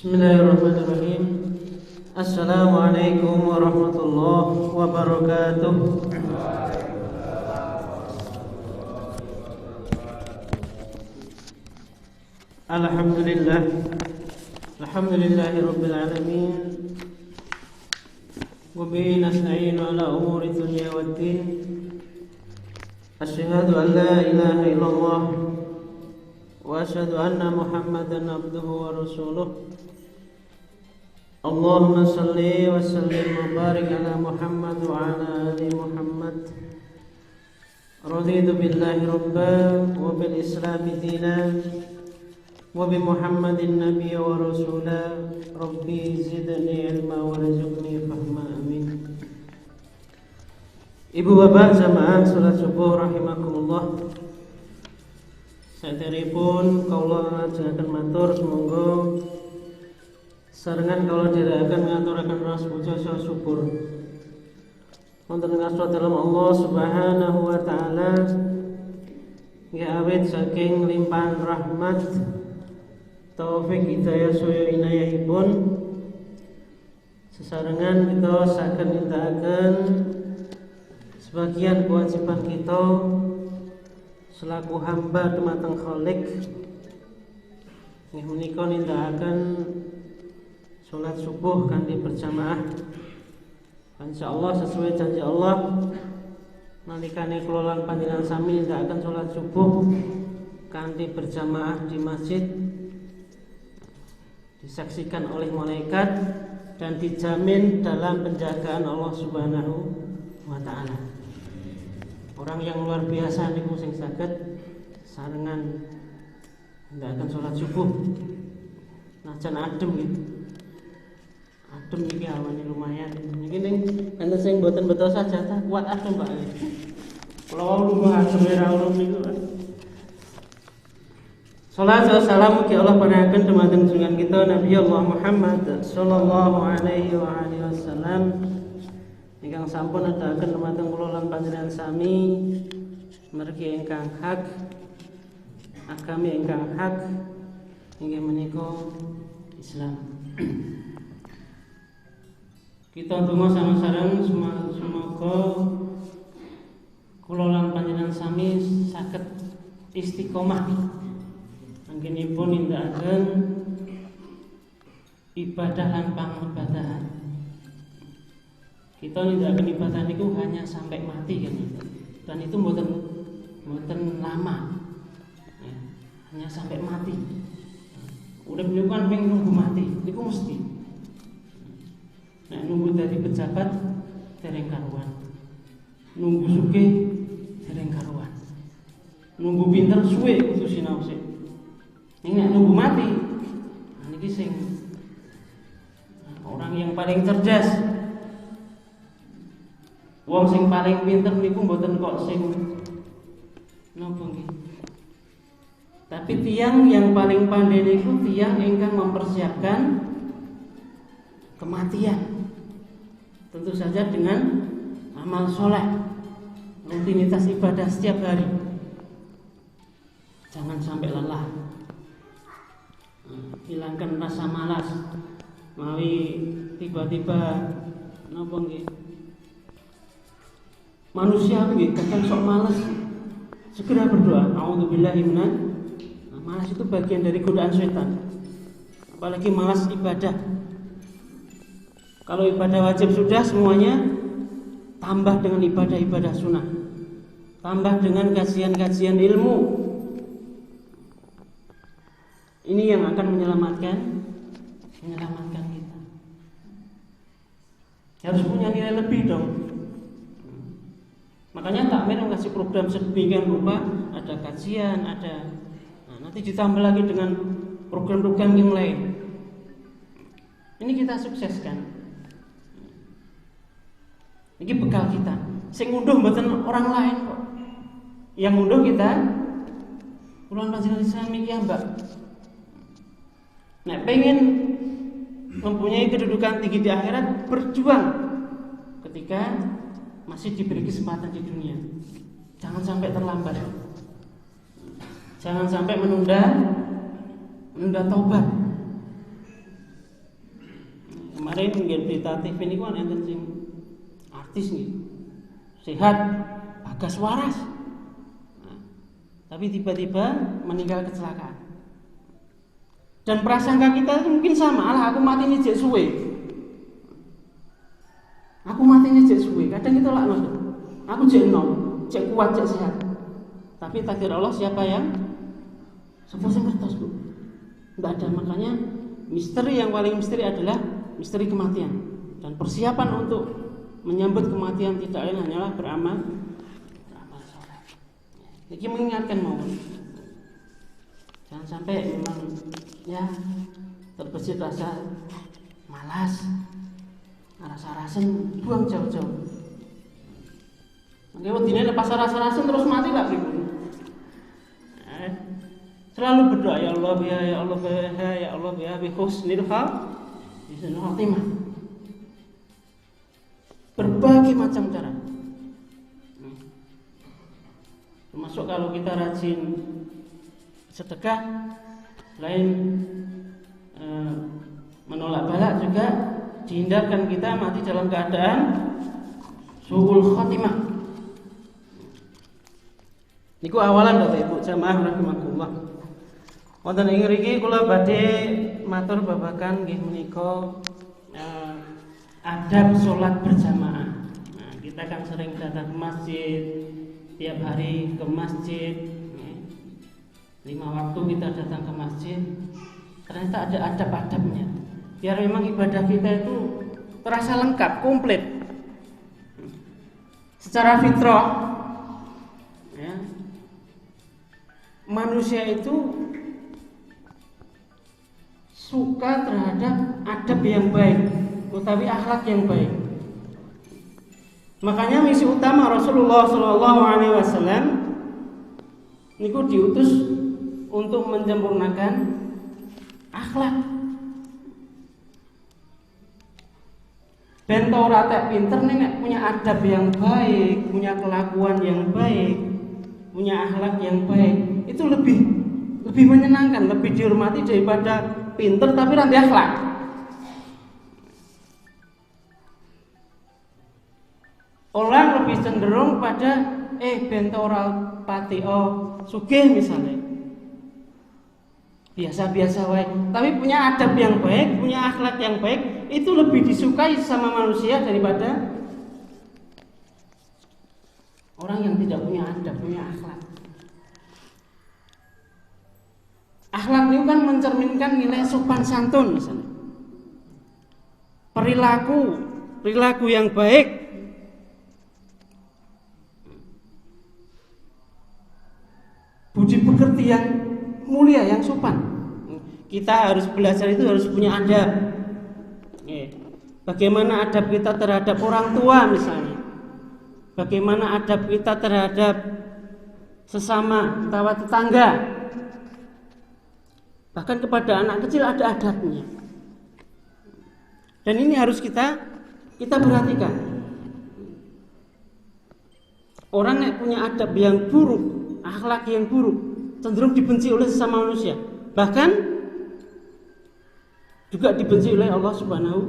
Bismillahirrahmanirrahim. Assalamualaikum warahmatullahi wabarakatuh. Alhamdulillah. Alhamdulillahi rabbil alamin. Wa bihi nasta'inu ala umuri dunya waddin. Asyhadu an la ilaha illallah wa asyhadu anna Muhammadan abduhu wa rasuluh. Allahumma salli wa sallim wa barik ala Muhammad wa ala ali Muhammad. Raditu billahi rabban wa bil islami dinan wa bi Muhammadin nabiyya wa rasula. Rabbi zidni ilma warzuqni fahma, amin. Ibu bapak jamaah salat subuh rahimakumullah. Saderipun kaula ajaken matur semoga sarengan kalau dirayakan ngaturaken ras puja saha syukur wonten ngarsa dalem Allah Subhanahu wa taala nggih awit saking limpahan rahmat taufik hidayah saya inayahipun sesarengan kita saged nindakaken sebagian kewajiban kita selaku hamba dumateng Khalik. Nggih menika nindakaken salat subuh kanthi berjamaah. Insyaallah sesuai janji Allah nalikane kula lan panjenengan sami nindakaken salat subuh kanthi berjamaah di masjid disaksikan oleh malaikat dan dijamin dalam penjagaan Allah Subhanahu wa taala. Orang yang luar biasa niku sing saged sarengan nindakaken salat subuh najan adem gitu. Adem iki awane lumayan. Niki ning enten sing mboten beto saja ta kuat adem Pak. Kula wau lumah adem ora ulun niku. Salat wa salam mugi Allah paringaken dumateng junjungan kita Nabi Allah Muhammad sallallahu alaihi wa alihi wasallam ingkang sampun nedahaken dumateng kula lan panjenengan sami mergi ingkang hak agami ingkang hak inggih menika Islam. Kita ndonga sama-sareng semoga kula lan panjenengan sami saged istiqomah anggenipun nindakaken ibadah lan pangibadahan. Kita nindakaken ibadah niku hanya sampai mati kan. Dan itu mboten lama. Ya, hanya sampai mati. Urip niku kan ping nunggu mati, niku mesti. Nek nunggu dari pejabat dereng karuan. Nunggu sugih dereng karuan. Nunggu pinter suwe kudu sinau sik. Ning nek nunggu mati, niki sing orang yang paling cerdas. Wong sing paling pinter niku mboten kok sing napa nggih. Tapi tiang yang paling pandai niku tiang ingkang mempersiapkan kematian. Tentu saja dengan amal soleh, rutinitas ibadah setiap hari. Jangan sampai lelah. Hilangkan rasa malas. Mawi tiba-tiba napa nggih? Manusia nggih kadang sok malas. Segera berdoa, a'udzubillahi malas itu bagian dari godaan setan. Apalagi malas ibadah. Kalau ibadah wajib sudah semuanya, tambah dengan ibadah-ibadah sunnah. Tambah dengan kajian-kajian ilmu. Ini yang akan menyelamatkan kita. Harus punya nilai lebih dong. Makanya takmir mengasih program sedemikian rupa, ada kajian, ada nanti ditambah lagi dengan program-program yang lain. Ini kita sukseskan. Ini bekal kita. Sing ngunduh mboten orang lain kok. Yang ngunduh kita kula panjenengan sami iki Mbak. Nek pengen mempunyai kedudukan tinggi di akhirat, berjuang ketika masih diberi kesempatan di dunia. Jangan sampai terlambat. Jangan sampai menunda taubat. kemarin nggih berita TV niku kan enten sing artis nggih. Sehat, Bagas waras. Nah, tapi tiba-tiba meninggal kecelakaan. Dan prasangka kita mungkin sama, alah aku mati ini jek suwe. Aku mati ini jek suwe. Kadang itu lah maksud. Aku jek enom, jek kuat, jek sehat. Tapi takdir Allah siapa yang sepuh sing ngertos, Bu. Enggak ada, makanya misteri yang paling misteri adalah misteri kematian. Dan persiapan untuk menyambut kematian tidak lain hanyalah beramal soleh. Jadi mengingatkan mohon, jangan sampai memang ya terbesit rasa malas, rasa rasen, buang jauh-jauh. Nanti wedine lepas rasa rasen terus mati lah pripun. Selalu berdoa ya Allah ya Allah bi husnil khatimah. Berbagai macam cara. Termasuk kalau kita rajin sedekah, selain menolak bala juga dihindarkan kita mati dalam keadaan su'ul khatimah. Niku awalan Bapak Ibu jamaah rahimakumullah. Wonten ing mriki kula badhe matur babagan nggih menika adab sholat berjamaah. Nah, kita kan sering datang ke masjid, tiap hari ke masjid. 5 waktu kita datang ke masjid. Ternyata ada adab-adabnya. Biar memang ibadah kita itu terasa lengkap, komplit. Secara fitrah, ya, manusia itu suka terhadap adab yang baik, utawi akhlak yang baik. Makanya misi utama Rasulullah SAW niku diutus untuk menyempurnakan akhlak. Ben ora tek pinter nek punya adab yang baik, punya kelakuan yang baik, punya akhlak yang baik, itu lebih menyenangkan, lebih dihormati daripada pinter tapi ranti akhlak. Orang lebih cenderung pada bento ora pati sugih misalnya. Biasa-biasa wae, tapi punya adab yang baik, punya akhlak yang baik, itu lebih disukai sama manusia daripada orang yang tidak punya adab, punya akhlak. Akhlak itu kan mencerminkan nilai sopan santun misalnya. Perilaku yang baik, budi pekerti yang mulia, yang sopan. Kita harus belajar itu harus punya adab. Bagaimana adab kita terhadap orang tua misalnya. Bagaimana adab kita terhadap sesama tetangga. Bahkan kepada anak kecil ada adabnya. Dan ini harus kita perhatikan. Orang yang punya adab yang buruk, akhlak yang buruk, cenderung dibenci oleh sesama manusia. Bahkan juga dibenci oleh Allah Subhanahu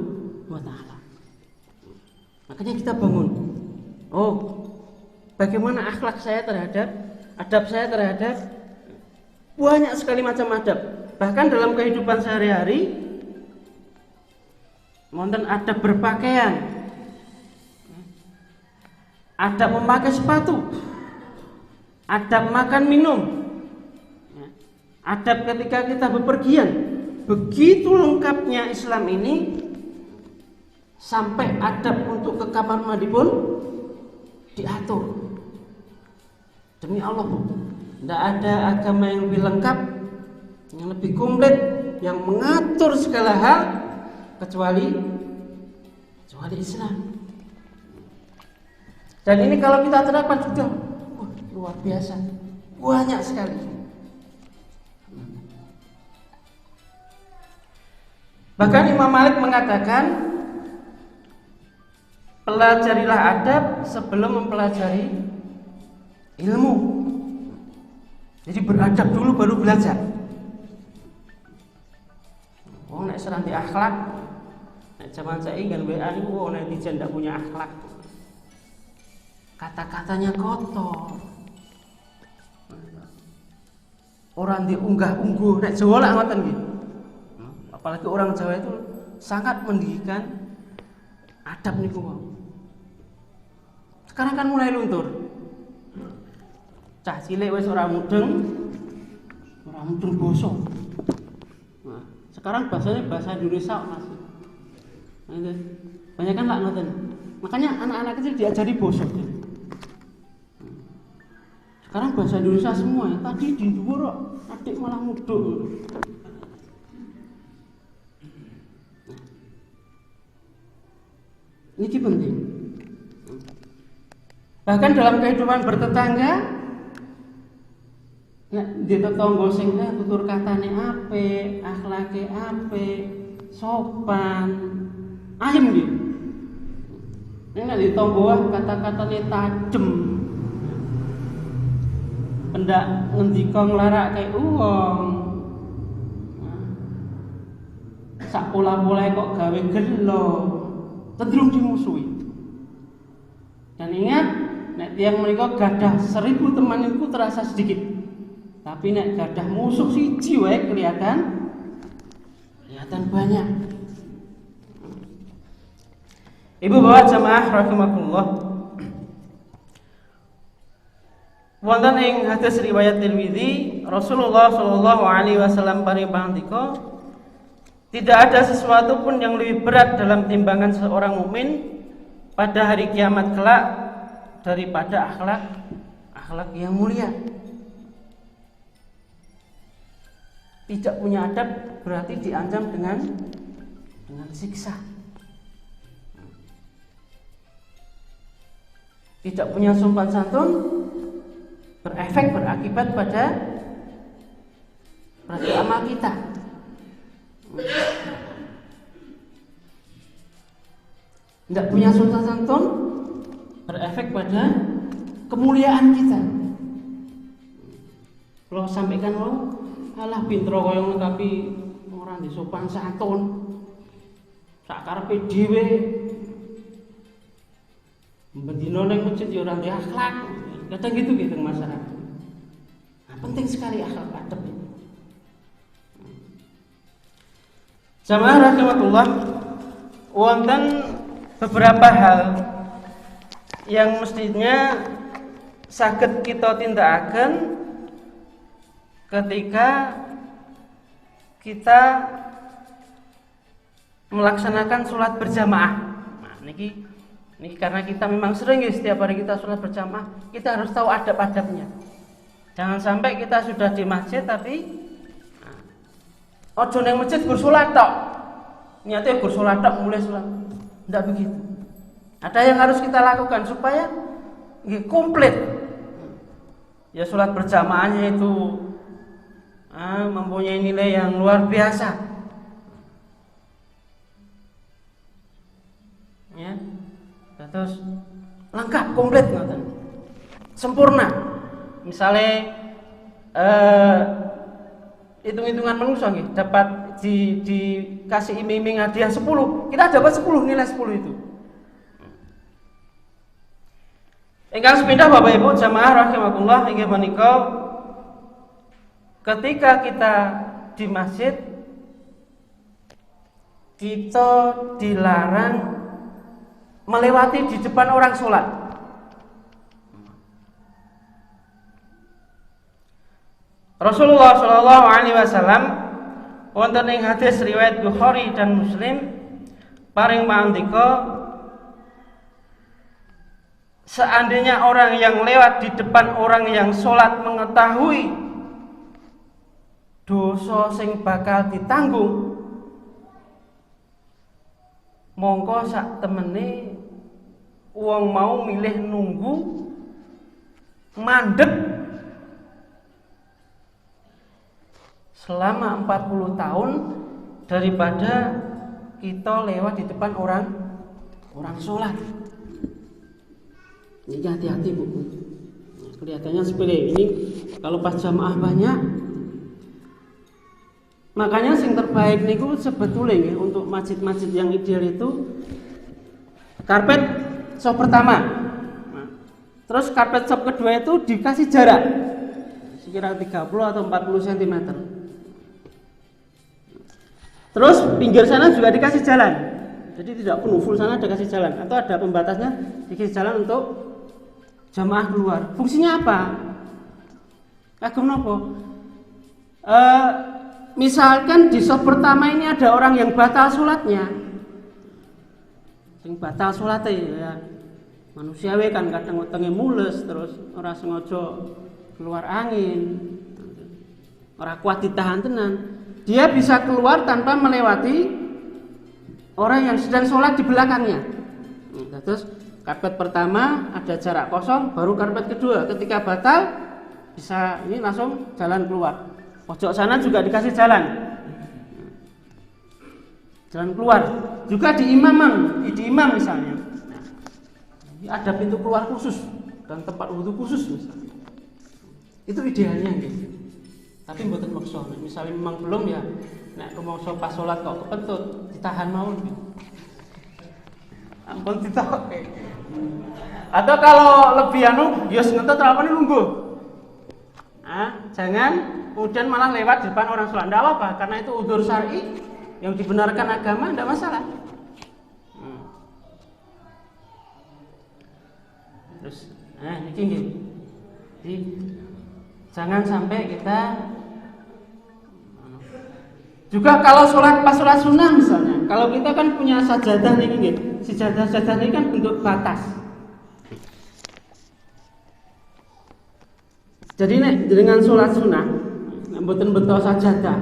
wa taala. Makanya kita bangun. Bagaimana akhlak saya terhadap, adab saya terhadap, banyak sekali macam adab. Bahkan dalam kehidupan sehari-hari, wonten adab berpakaian, adab memakai sepatu, adab makan minum, adab ketika kita bepergian. Begitu lengkapnya Islam ini, sampai adab untuk ke kamar mandi pun diatur. Demi Allah, tidak ada agama yang lebih lengkap, yang lebih komplit, yang mengatur segala hal kecuali Islam. Dan ini kalau kita terapkan sudah luar biasa, banyak sekali. Bahkan Imam Malik mengatakan, pelajarilah adab sebelum mempelajari ilmu. Jadi beradab dulu baru belajar. Nek seranti akhlak, Nek zaman saiki kan WA niku netizen ndak punya akhlak. Kata-katanya kotor. Orang diunggah-ungguh, nek Jawa lak ngoten nggih. Apalagi orang Jawa itu sangat mendidikan adab niku wau. Sekarang kan mulai luntur. Cah cilik wis ora mudeng basa. Nah, sekarang bahasanya bahasa Indonesia masih. Nah, itu banyak kan lak ngoten. Makanya anak-anak kecil diajari basa. Sekarang bahasa Indonesia semua ya. Tadi di dhuwur adik malah muduk. Ini penting. Bahkan dalam kehidupan bertetangga, nek di tetangga sing tutur katane apik, akhlake apik, sopan, ayem nggih. Nek di tetangga kata-katane tajem. Pendak ngendika nglarake wong. Sak pola-polae kok gawe gelo, cenderung dimusuhi. Dan ingat, nek tiyang menika gadah 1000 teman itu terasa sedikit. Tapi nek gadah musuh siji wae kelihatan banyak. Ibu bapak jamaah rahimakumullah. Wonten ing hadis riwayat Tirmidzi, Rasulullah sallallahu alaihi wasallam paring-pandika, tidak ada sesuatu pun yang lebih berat dalam timbangan seorang mukmin pada hari kiamat kelak daripada akhlak yang mulia. Tidak punya adab berarti diancam dengan siksa. Tidak punya sopan santun berakibat pada amal kita. Tidak punya sopan santun berefek pada kemuliaan kita. Kalau sampaikan alah pinter koyo tapi ora di sopan santun. Sak karepe dhewe. Bendina ning masjid ya ora ndek akhlak. Kadang gitu masyarakat. Nah, penting sekali akhlak adab ini. Jamaah rahimakumullah, wonten beberapa hal yang mestinya saged kita tindakaken ketika kita melaksanakan sholat berjamaah. Nah, niki karena kita memang sering ya setiap hari kita sholat berjamaah, kita harus tahu adab-adabnya. Jangan sampai kita sudah di masjid tapi ojo nang masjid gur sholat tok. Niatnya gur sholat tok mulai sholat. Tidak begitu. Ada yang harus kita lakukan supaya komplit. Ya sholat berjamaahnya itu mempunyai nilai yang luar biasa. Ya. Terus lengkap, komplit, sempurna. Misalnya hitung-hitungan manusia dapat dikasih iming-iming hadiah 10, kita dapat 10, nilai 10 itu. Ingkang sepindah Bapak Ibu jamaah rahimakumullah, inggih menika ketika kita di masjid kita dilarang melewati di depan orang sholat. Rasulullah Shallallahu Alaihi Wasallam wonten ing hadis riwayat Bukhari dan Muslim paring pangandika, seandainya orang yang lewat di depan orang yang sholat mengetahui dosa sing bakal ditanggung, mongko sak temene wong mau milih nunggu mandek selama 40 tahun daripada kita lewat di depan orang sholat. Jadi hati-hati Bu. Kelihatannya sepele. Ini kalau pas jamaah banyak Makanya sing terbaik niku sebetulnya nggih untuk masjid-masjid yang ideal itu karpet sop pertama. Nah, terus karpet sop kedua itu dikasih jarak sekira 30 atau 40 cm. Terus pinggir sana juga dikasih jalan. Jadi tidak penuh, full sana dikasih jalan atau ada pembatasnya, dikasih jalan untuk jamaah keluar. Fungsinya apa? Kagum nopo? Misalkan di sop pertama ini ada orang yang batal sholatnya, sing batal sholatnya ya manusiawi kan kadang wetenge mules, terus ora sengaja keluar angin, ora kuat ditahan tenan, dia bisa keluar tanpa melewati orang yang sedang sholat di belakangnya. Terus karpet pertama ada jarak kosong, baru karpet kedua ketika batal bisa ini langsung jalan keluar. Pojok sana juga dikasih jalan keluar. Juga di imam misalnya, ada pintu keluar khusus dan tempat wudhu khusus misalnya. Itu idealnya gitu. Tapi mboten maksa. Misalnya memang belum ya, nek rumangsa pas salat kok kepentut, ditahan mawon gitu. Ampun ditahan. Atau kalau lebih ya ngentut rapane nunggu. Jangan kemudian malah lewat di depan orang sholat. Tidak apa-apa, karena itu udzur syar'i yang dibenarkan agama, tidak masalah. Terus, ini jadi jangan sampai kita juga kalau pas sholat sunnah misalnya, kalau kita kan punya sajadah nih, sajadah ini kan bentuk batas. Jadi dengan sholat sunnah, mboten betul sajadah.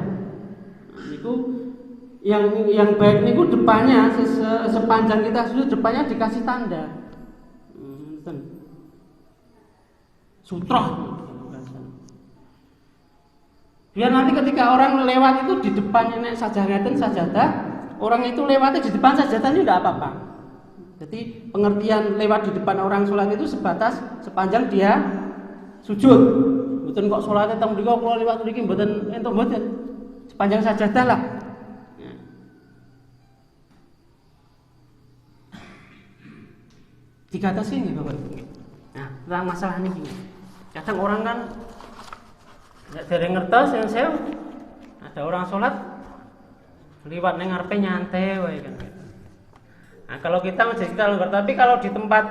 Niku yang baik niku depannya sepanjang kita sujud depannya dikasih tanda. Sutroh. Biar nanti ketika orang lewat itu di depannya nek sajadah, orang itu lewatnya di depan sajadah ini tidak apa-apa. Jadi pengertian lewat di depan orang sholat itu sepanjang dia sujud. Mboten kok salate teng mriku kula liwat mriki mboten entuk mboten. Sepanjang sajadah lah. Digatasi nggih Bapak. Nah, tentang masalah ini. Kadang orang kan nek dereng ngertos yang saya ada orang sholat liwat ning ngarepe nyantai wae kan. Nah, kalau kita longgar, tapi kalau di tempat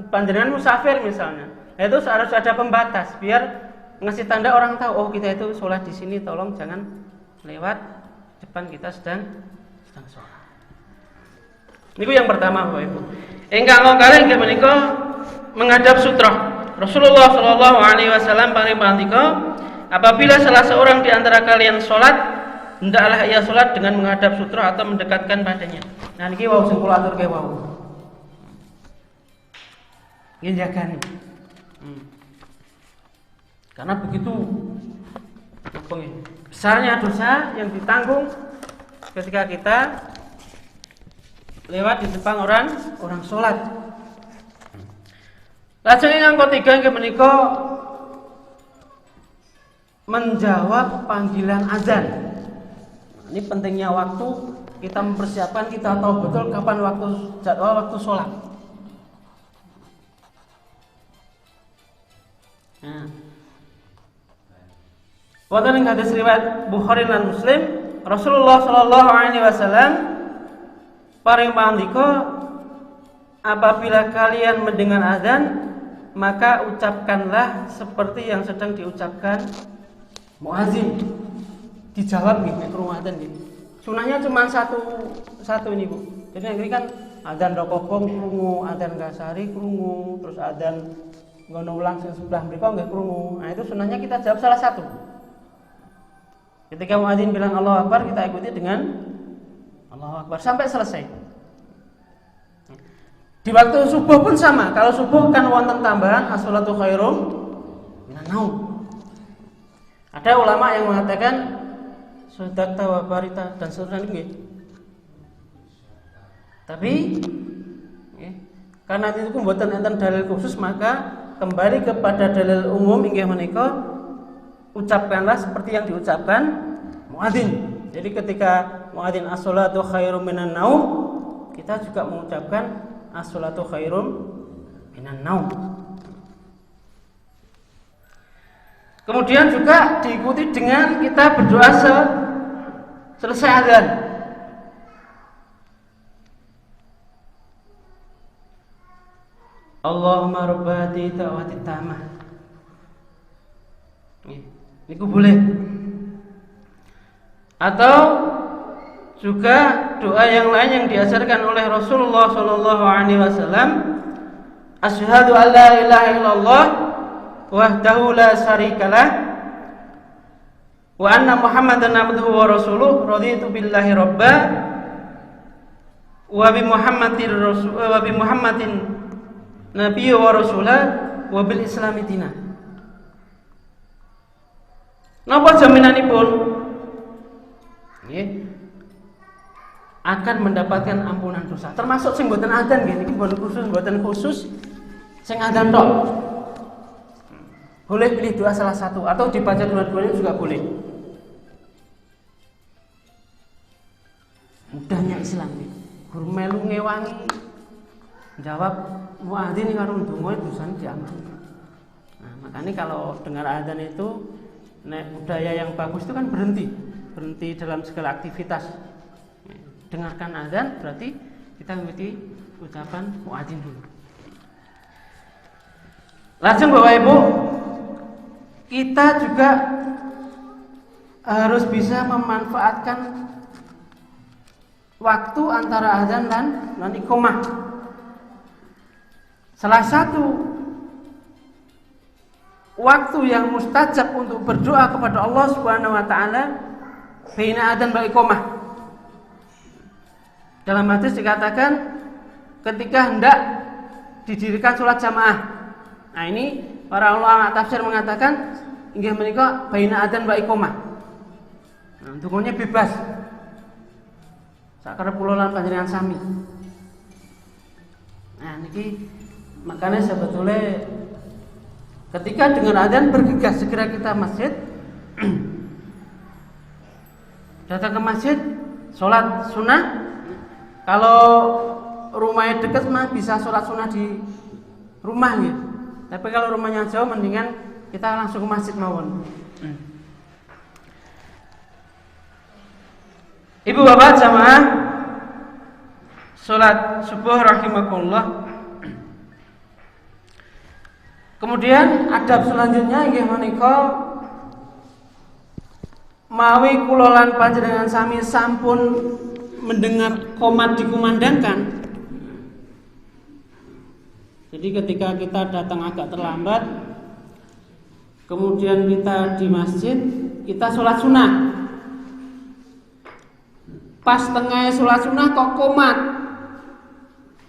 panjenengan musafir misalnya, itu harus ada pembatas biar ngasih tanda orang tahu, oh kita itu sholat di sini, tolong jangan lewat depan kita sedang sholat. Niku yang pertama Bapak Ibu. Ingkang longgar inggih menika menghadap sutra. Rasulullah Shallallahu alaihi wasallam paring-paring apabila salah seorang di antara kalian sholat, hendaklah ia sholat dengan menghadap sutra atau mendekatkan badannya. Nah niki wau sing kula aturke wau. Nggih jagani. Karena begitu besarnya dosa yang ditanggung ketika kita lewat di depan orang sholat. Lajeng yang ketiga inggih menika menjawab panggilan azan. Ini pentingnya waktu, kita mempersiapkan, kita tahu betul kapan jadwal waktu sholat. Nah, wonten ing hadis riwayat Bukhari lan Muslim, Rasulullah Shallallahu alaihi wasallam paring pangandika, apabila kalian mendengar azan, maka ucapkanlah seperti yang sedang diucapkan muadzin. Dijawab nih nek krungu azan nggih. Sunahnya cuma satu ini Bu. Jadi yang ini kan azan rokokong krungu, azan kasari krungu, terus azan ngono ulang sing sebelah mriku nggih krungu. Nah itu sunahnya kita jawab salah satu. Ketika muadzin bilang Allahu Akbar, kita ikuti dengan Allahu Akbar sampai selesai. Di waktu subuh pun sama. Kalau subuh kan wonten tambahan as-sholatu khairum minan naum. Ada ulama yang mengatakan sadaqta wa barita dan seterusnya nggih. Tapi karena itu mboten enten dalil khusus, maka kembali kepada dalil umum inggih menika ucapkanlah seperti yang diucapkan muadzin. Jadi ketika muadzin as-sholatu khairum minan naum, kita juga mengucapkan as-sholatu khairum minan naum. Kemudian juga diikuti dengan kita berdoa selesai azan. Allahumma rabbati ta'wati tamah. Ini boleh. Atau juga doa yang lain yang diajarkan oleh Rasulullah sallallahu alaihi wasallam, asyhadu an la ilaha illallah wahdahu la syarikalah wa anna Muhammadan abduhu wa rasuluh, raditu billahi rabba wa bi Muhammadin nabiyyu wa rasulah wa bil islami dina. Napa jaminanipun? Nggih. Akan mendapatkan ampunan dosa. Termasuk sing mboten adzan nggih, niki mboten khusus sing adzan tok. Boleh pilih doa salah satu atau dibaca dua-duanya juga boleh. Mudahnya Islam nggih. Guru melu ngewangi jawab muadzin karo ndonga dosane diampuni. Nah, makanya kalau dengar adzan itu budaya yang bagus itu kan berhenti dalam segala aktivitas. Dengarkan azan berarti kita mengikuti ucapan muadzin dulu. Langsung Bapak Ibu, kita juga harus bisa memanfaatkan waktu antara azan dan iqamah. Salah satu waktu yang mustajab untuk berdoa kepada Allah Subhanahu wa taala baina adzan wal iqamah. Dalam hadis dikatakan ketika hendak didirikan sholat jamaah. Nah, ini para ulama tafsir mengatakan inggih menika baina adzan wa iqamah. Nah, dukunnya bebas. Sakarep kula lan panjenengan sami. Nah, niki makanya sebetulnya ketika dengar adzan bergegas segera kita masjid. Datang ke masjid, sholat sunnah. Kalau rumahnya dekat mah bisa sholat sunnah di rumah ya. Tapi kalau rumahnya jauh mendingan kita langsung ke masjid mawon. Ibu bapak jamaah sholat subuh rahimakumullah. Kemudian adab selanjutnya inggih menika mawi kula lan panjenengan sami sampun mendengar qomat dikumandangkan. Jadi ketika kita datang agak terlambat, kemudian kita di masjid, kita sholat sunnah. Pas tengah sholat sunnah kok qomat,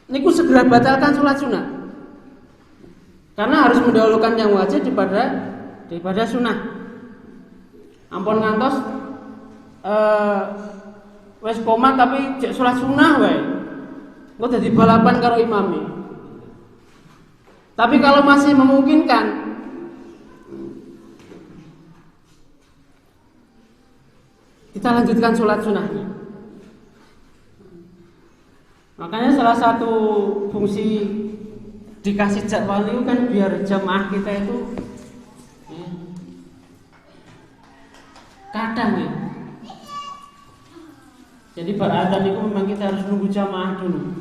niku segera batalkan sholat sunnah. Karena harus mendahulukan yang wajib daripada sunnah. Ampun ngantos wes qomat tapi cek sholat sunnah wae. Engko dadi balapan karo imame. Tapi kalau masih memungkinkan, kita lanjutkan sholat sunnahnya. Makanya salah satu fungsi dikasih jadwal itu kan biar jamaah kita itu kadang ya. Jadi beradzan itu memang kita harus nunggu jamaah dulu.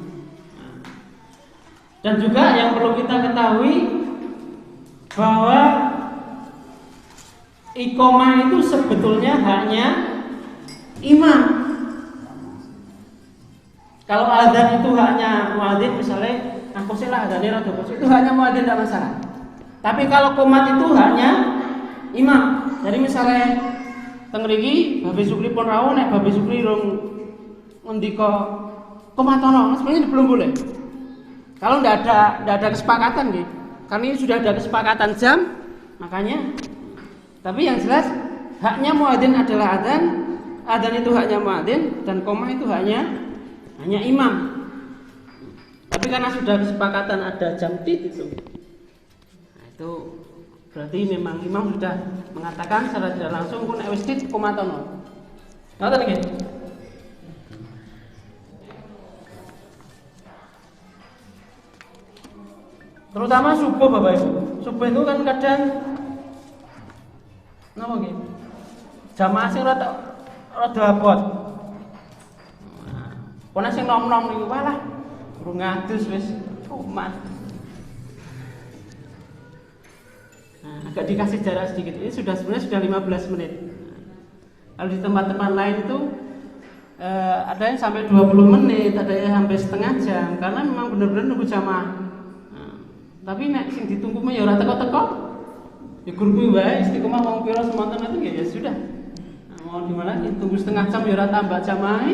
Dan juga yang perlu kita ketahui bahwa iqamah itu sebetulnya hanya imam. Kalau adzan itu hanya muadzin, misalnya aku silah adzannya rada itu hanya muadzin tidak masalah. Tapi kalau qomat itu hanya imam. Jadi misalnya teng mriki Babe Sukri pun rawuh nek Babe Sukri rung ngendika komatono, sebenarnya belum boleh. Kalau tidak ada kesepakatan gitu. Karena ini sudah ada kesepakatan jam, makanya. Tapi yang jelas haknya muadzin adalah adzan itu haknya muadzin dan qomah itu hanya imam. Tapi karena sudah kesepakatan ada jam itu. Nah, itu berarti memang imam sudah mengatakan secara tidak langsung pun wis dit komatono. Ngoten nggih. Terutama subuh Bapak Ibu. Subuh itu kan kadang napa nggih? Jamaah sing rada abot. Kono sing nom-nom niku walah durung ngadus wis umat. Nah, agak dikasih jarak sedikit. Ini sebenarnya sudah 15 menit. Kalau di tempat-tempat lain itu ada yang sampai 20 menit, ada yang sampai setengah jam karena memang benar-benar nunggu jamaah. Tapi nek sing ditunggu mah ya ora teko-teko. Ya guru wae istiqomah wong pira semonten itu ya sudah. Nah, mau gimana lagi? Tunggu setengah jam ya ora tambah jamaah.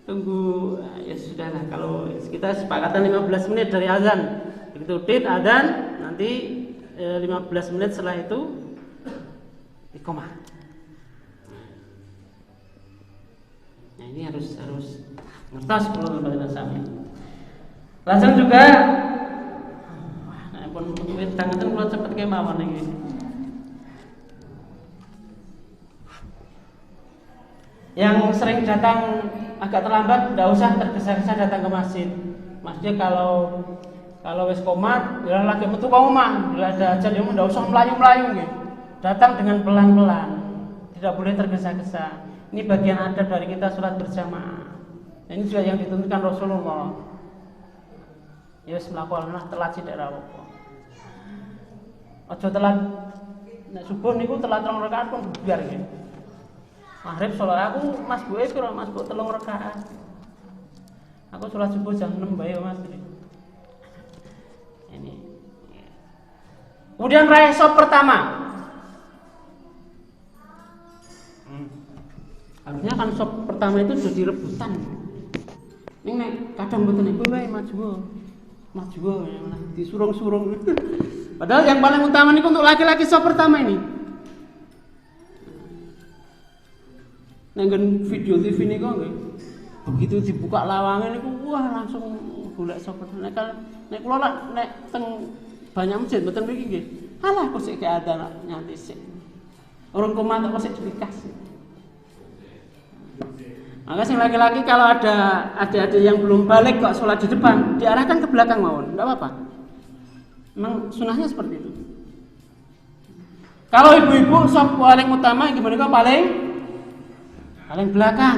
Tunggu ya sudahlah kalau kita sepakatan 15 menit dari azan. Begitu tit azan nanti 15 menit setelah itu iqamah. Nah, ini harus ngertos kalau teman-teman sami. Langsung juga pun tangan kalau cepet kayak mawon iki. Yang sering datang agak terlambat, tidak usah tergesa-gesa datang ke masjid. Maksudnya kalau wis komat, ya lagi metu kau omah, bila ada ajan yang tidak usah melayu-melayu gitu. Datang dengan pelan-pelan, tidak boleh tergesa-gesa. Ini bagian adab dari kita sholat berjamaah. Nah, ini juga yang ditentukan Rasulullah. Ya wis mlakukanlah telat sithik ra apa. Aja telat nek subuh niku telat 3 rakaat pun biar nggih. Maghrib salat aku Mas Bu pira Mas Bu 3 rakaat. Aku salat subuh jam 6 bae Mas. Ini. Kemudian raih sop pertama. Harusnya kan sop pertama itu jadi rebutan. Ning nek kadang mboten iku wae maju malah disurung-surung. Padahal yang paling utama ini untuk laki-laki sop pertama ini. Nenggon video TV ini kok nggih. Begitu dibuka lawangnya niku wah langsung golek sop pertama. Nek kula nek teng banyak masjid mboten mriki nggih. Alah kok sik ada nyanti sik. Orang komat kok sik dikasih. Maka sing laki-laki kalau ada adik-adik yang belum balik kok sholat di depan, diarahkan ke belakang mawon, enggak apa-apa. Memang sunahnya seperti itu. Kalau ibu-ibu sop paling utama gimana kok paling belakang.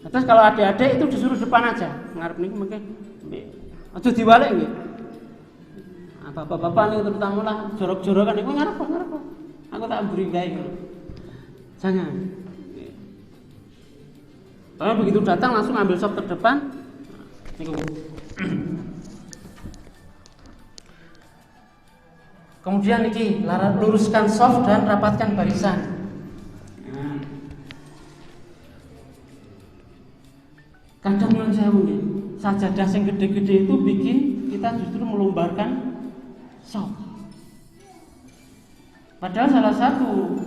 Terus kalau adik-adik itu disuruh depan aja, ngarep niku mungkin aja diwalik nggih. Nah, bapak-bapak niku terutama lah jorok-jorokan niku ngarep. Aku tak beri gawe ngono. Jangan. Kalau begitu datang langsung ambil sop terdepan. Kemudian ini luruskan sop dan rapatkan barisan. Kadang yang saya mungkin sajadah yang gede-gede itu bikin kita justru melombarkan sop. Padahal salah satu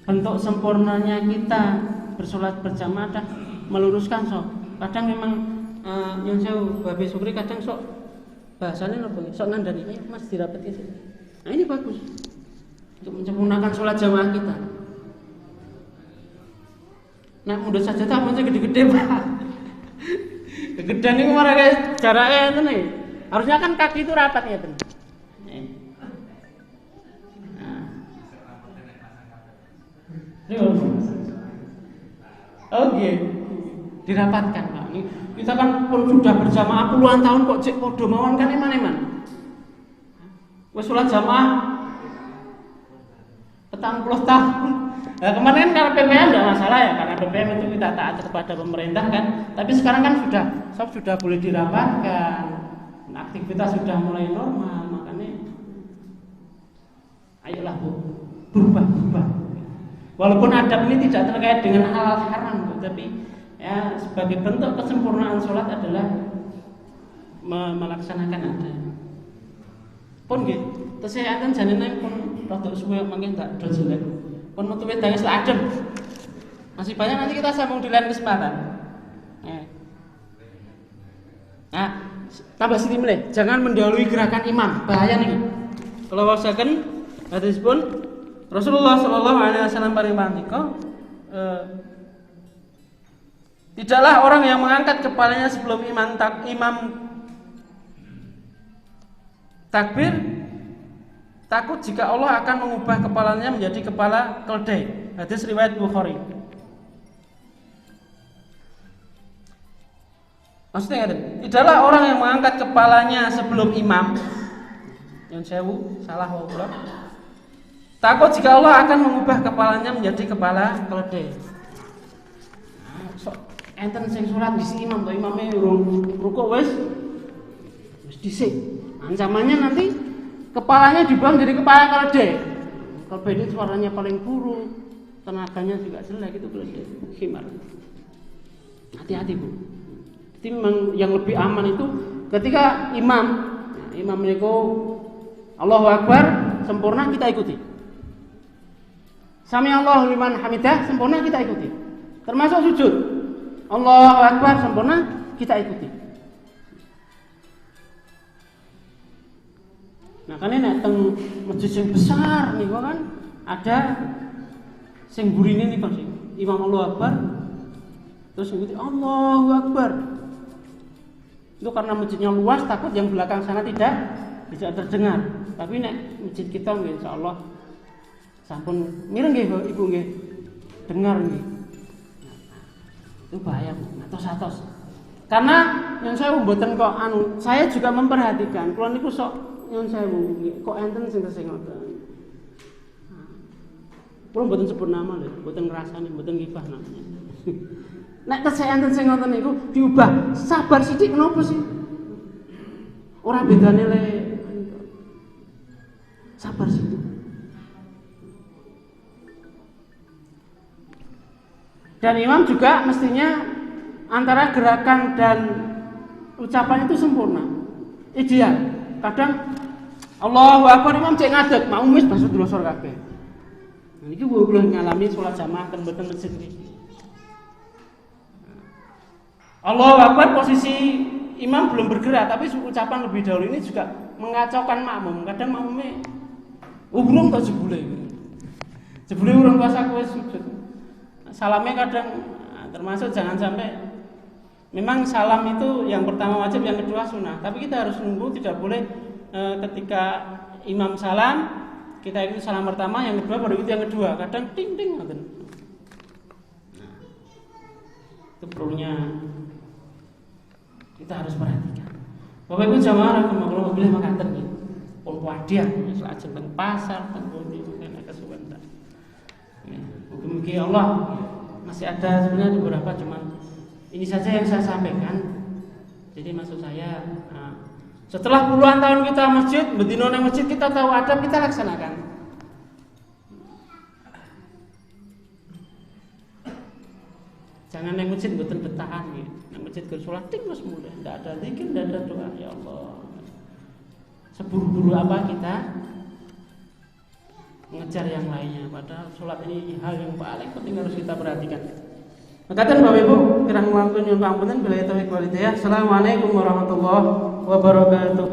bentuk sempurnanya kita bersolat berjamaah dan meluruskan sok. Kadang memang yang saya Babe Sukri kadang sok bahasanya apa nih? Sok ngandani ayo Mas dirapet itu. Nah ini bagus untuk menyempurnakan sholat jamaah kita. Nah mudah saja tak macam gede-gede Pak. Kegedean ini kemarin jaraknya itu nih. Harusnya kan kaki itu rapat ya tuh. Oke, dirapatkan Pak. Ini kita kan pun sudah berjamaah puluhan tahun kok cek podo mawon kan eman-eman. Wes sholat jamaah 40 tahun. Nah, kemarin kan PPM tidak masalah ya, karena PPM itu kita taat kepada pemerintah kan. Tapi sekarang kan sudah boleh dirapatkan, aktivitas sudah mulai normal, makanya ayolah Bu, berubah. Walaupun adab ini tidak terkait dengan halal haram, tapi ya sebagai bentuk kesempurnaan sholat adalah melaksanakan adab. Pun nggih, terus saya akan janenane pun rada suwe mangke tak do jelek. Pun metu wedange sak adem. Masih banyak nanti kita sambung di lain kesempatan. Nah, tambah sini mulai. Jangan mendahului gerakan imam, bahaya nih. Kalau wasaken hadis pun Rasulullah sallallahu alaihi wasallam paring pandika tidaklah orang yang mengangkat kepalanya sebelum imam takbir takut jika Allah akan mengubah kepalanya menjadi kepala keledai. Hadis riwayat Bukhari. Maksudnya tidaklah orang yang mengangkat kepalanya sebelum imam, yang sewu salah wablah, takut jika Allah akan mengubah kepalanya menjadi kepala keledai. Enten sing salat di imam to imame rukuk wis dhisik. Ancamannya nanti kepalanya dibuang jadi kepala keledai. Keledai ini suaranya paling buruk, tenaganya juga jelek, itu keledai khimar. Hati-hati Bu. Jadi memang yang lebih aman itu ketika imam itu Allahu Akbar sempurna kita ikuti. Sami Allahu liman hamidah sempurna kita ikuti. Termasuk sujud. Allahu Akbar sempurna kita ikuti. Nah kan ini teng masjid yang besar nih kan ada sing burine nih kan Imam Allahu Akbar terus ngikuti Allahu Akbar. Itu karena masjidnya luas takut yang belakang sana tidak terdengar. Tapi nek masjid kita nggih insyaallah sampun mireng nggih Ibu nggih dengar nggih. Itu bahaya Bu, atos-atos. Karena yang saya mboten kok saya juga memperhatikan kula niku sok nyun sewu kok enten sing ngoten. Kula mboten sebut nama lho, mboten ngrasani, mboten ngibah namanya. Nek tesih enten sing ngoten niku diubah, sabar sithik kenapa sih? Ora bedane le sabar sithik. Dan imam juga mestinya antara gerakan dan ucapan itu sempurna. Ideal. Kadang Allahu Akbar imam cek ngadeg, mau mis basuh drosor kabeh. Nah iki kula ngalami salat jamaah ten mboten masjid iki. Allahu Akbar posisi imam belum bergerak tapi ucapan lebih dahulu ini juga mengacaukan makmum. Kadang makmumnya urung ta jebule. Jebule urung kuasa kowe sujud. Salamnya kadang termasuk jangan sampai memang salam itu yang pertama wajib, yang kedua sunnah. Tapi kita harus nunggu, tidak boleh ketika imam salam kita ikut salam pertama, yang kedua baru itu yang kedua. Kadang ting ting ngoten. Nah, itu perlunya kita harus perhatikan. Bapak Ibu jamaah rahimakumullah bilih makaten nggih. Pun wadiah lajeng teng pasar teng pundi mungkin kesuwen ta. Mugi-mugi Allah masih ada sebenarnya beberapa, cuman ini saja yang saya sampaikan. Jadi maksud saya setelah puluhan tahun kita masjid, bedino nang masjid kita tahu adab, kita laksanakan. Jangan nang masjid mboten betahan nggih. Nang masjid keur salat ting terus mulai, ndak ada zikir, ndak ada doa, ya Allah. Seburu-buru apa kita mengejar yang lainnya, padahal sholat ini hal yang paling penting harus kita perhatikan. Makaten Bapak Ibu, kirang langkung nyuwun pangapunten bila taufik wal hidayah. Assalamualaikum warahmatullahi wabarakatuh.